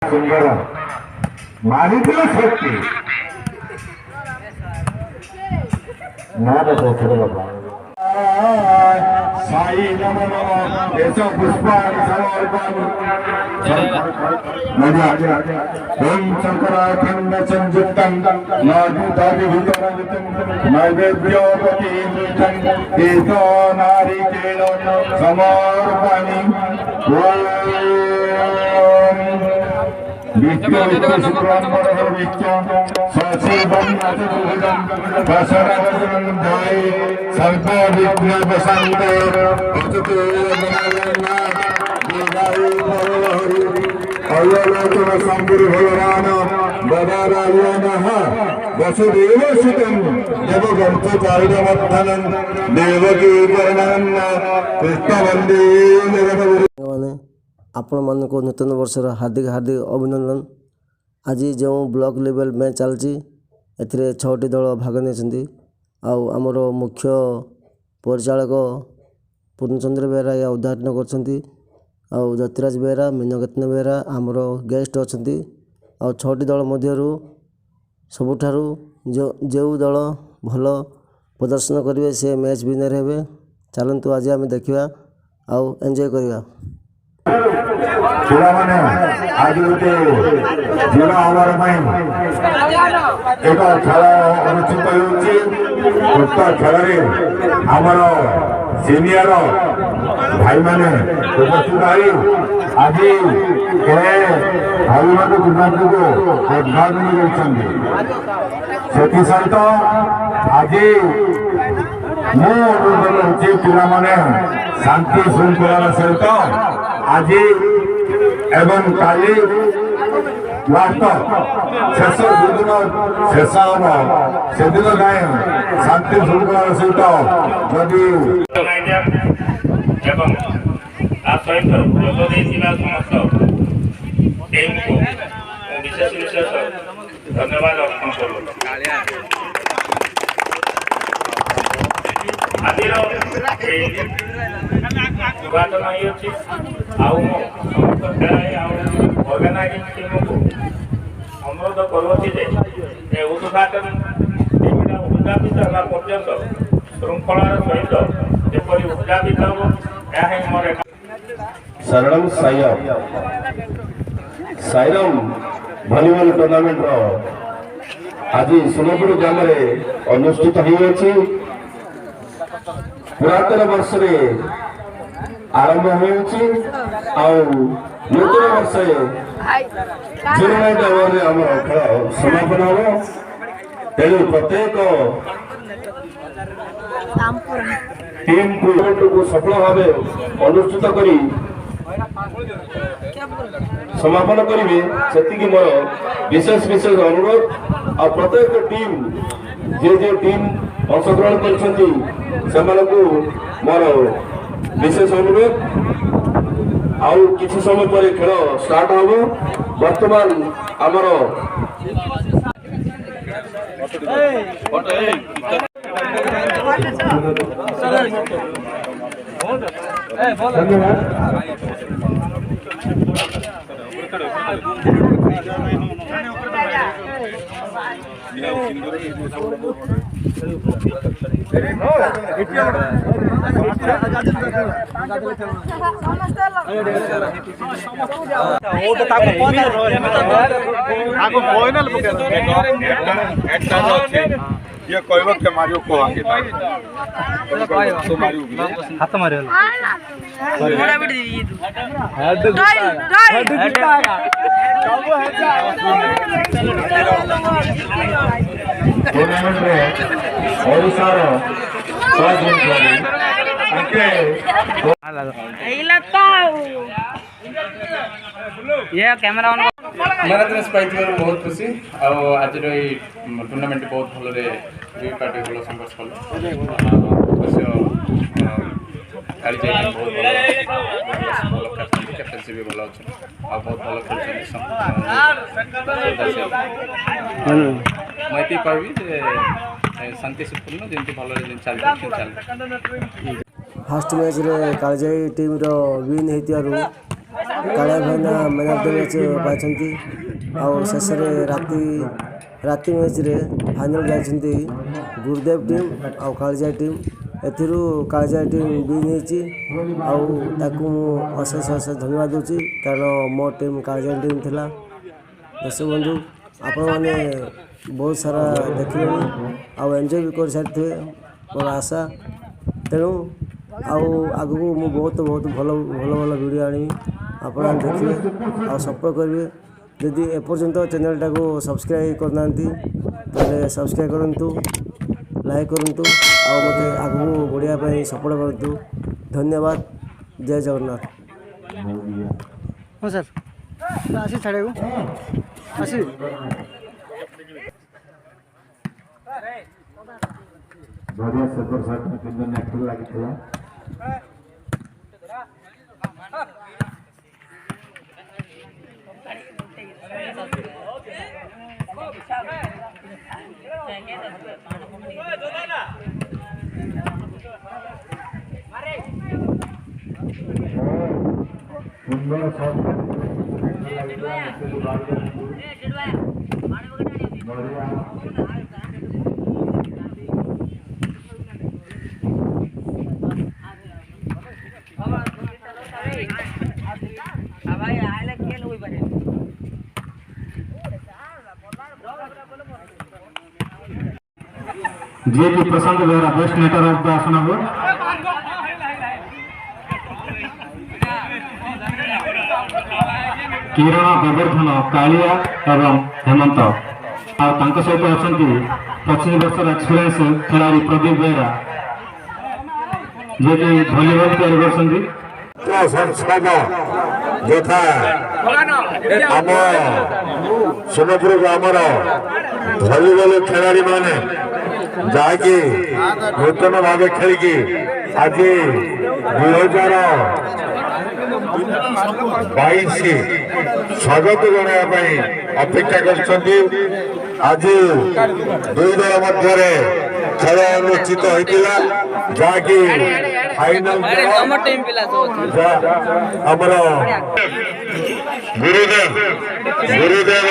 सुंदर मारी शक्ति साई नमो नमः ऐसा पुष्पाणि समर्पयामि ओम शंकराखंड संयुक्तं नादुतादिभूतरहितं नैवेद्योपति एतो नारिकेल समर्पयामि ओम विष्णु शुक्रांबर विष्णु सचिवं नाथभुजं दशरथं ध्याये सर्वविघ्नोपशान्तये अस्तु अयलोचन शंभुर भगवान बदारायणः वसुदेव सुतं देवगंधचारिणमर्थनं देवकी परमानंद कृष्ण वंदे जगद्गुरु। आपण मानक नूतन वर्षर हार्दिक हार्दिक अभिनंदन। आज जो ब्लॉक लेवल मैच चलती एथिरे 6टी दल भाग नहीं आमर मुख्य परिचालक पूर्णचंद्र बेहरा या उद्घाटन कर ज्योतिराज बेहरा मीनकेतन बेहरा आमर गेस्ट अच्छा 6टी दल मध्य सबुठारु जो दल भल प्रदर्शन करेंगे से मैच विनर हेबे। चलतु आज आम देखा आउ एंजॉय करवा। पिला माने आज गोटे जिला ओवर एक खेल अनुष्ठित होती उक्त खेल आमर सीनियर भाई मैंने उपस्थित आई आज भाईमान टूर्णामेंट को उद्घाटन कर सहित आज मुझे पिला माने शांति श्रृंखलार सहित आज एवं काली लास्ट शेष दिन शेष हम से दिन जाए शांति श्रृंखलार सहित जदि सहित समस्त टीम को विशेष विशेष धन्यवाद अर्पण कर उद्घाटन ऑर्गेनाइजिंग टीम को अनुरोध करुँचे उद्घाटन टीम उद्घाटित होगा पर्यंत श्रृंखलार सहित जपरी उद्घाटित हम यह मोर शरणम साईराम भलीबॉल टूर्नामेंट आज सोनपुर ग्राम अनुष्ठित होती पुरातन वर्ष आरंभ होती नूतन वर्ष टूर्नामेंट आम खेल समापन हम तेणु प्रत्येक टीम को सफल भाव अनुष्ठित कर समापन करेंगे से मोर विशेष विशेष अनुरोध आ प्रत्येक टीम जे टीम अंशग्रहण कर मोर विशेष अनुरोध आउ किसी समय पर खेल स्टार्ट हम वर्तमान आमर ये कहब के मारियो को आगे तो मारियो हाथ मारियो मोरा बिट दी हेड टूर्नामेंट रे ओडिसा रो स्वागत करी ओके एला तो ये कैमरा ऑन मैराथन स्पाइस बहुत खुशी आज टूर्नामेंट बहुत भल दुई पार्टी भल संघर्ष कल बहुत भल कैप्टेनसी भी भल अच्छे बहुत भल खेल मैं कहबी शांति सुपूर्ण जमी भल चलती फास्ट मैच रे कालजाई टीम रो विन हेतियारु कालिया भाईना मैन ऑफ द मैच पाई शेष राति मैच रे फाइनल जाइछन्ती गुरुदेव टीम आउ कालिजा टीम एथिरू कालिजा टीम विन होइछि आउ ताकू अशेष अशेष धन्यवाद दूची कारण मो टीम कालिजा टीम थिला। दर्शक बंधु आपण मैंने बहुत सारा देखिले आउ एंजॉय भी कर सारी मोर आशा तेणु आगू मु बहुत बहुत भल भल भल वीडियो आनी आप देखिए आ सपोर्ट करेंगे। यदि एपर्यंत चैनल टाको सब्सक्राइब करना तो सब्सक्राइब करूँ लाइक करूँ आ मत आगू बढ़िया सपोर्ट करूँ। धन्यवाद। जय जगन्नाथ। हाँ सर आसी छाड़े आसी बढ़िया सुपर शॉट में तीन जन एक्टर लागिଥିଲା। सुंदर शॉट जी प्रशांत बेहरा बेस्ट नेटर ऑफ द आसनगर। किरण गोवर्धन कालिया एवं हेमंत सहित अच्छा 25 वर्ष एक्सपीरियंस खिलाड़ी प्रदीप बेहरा जे कि भलीबल तैयारी कर संस्था यथा आम सोनपुर ग्रामर भलीबल खिलाड़ी माने जाकि नूतन भाव खेलिकी आज 2022 स्वागत जनाया अपेक्षा कर। आज दुई दल मध्य खेल अनुष्ठित होता जहाँकि फाइनल गुरुदेव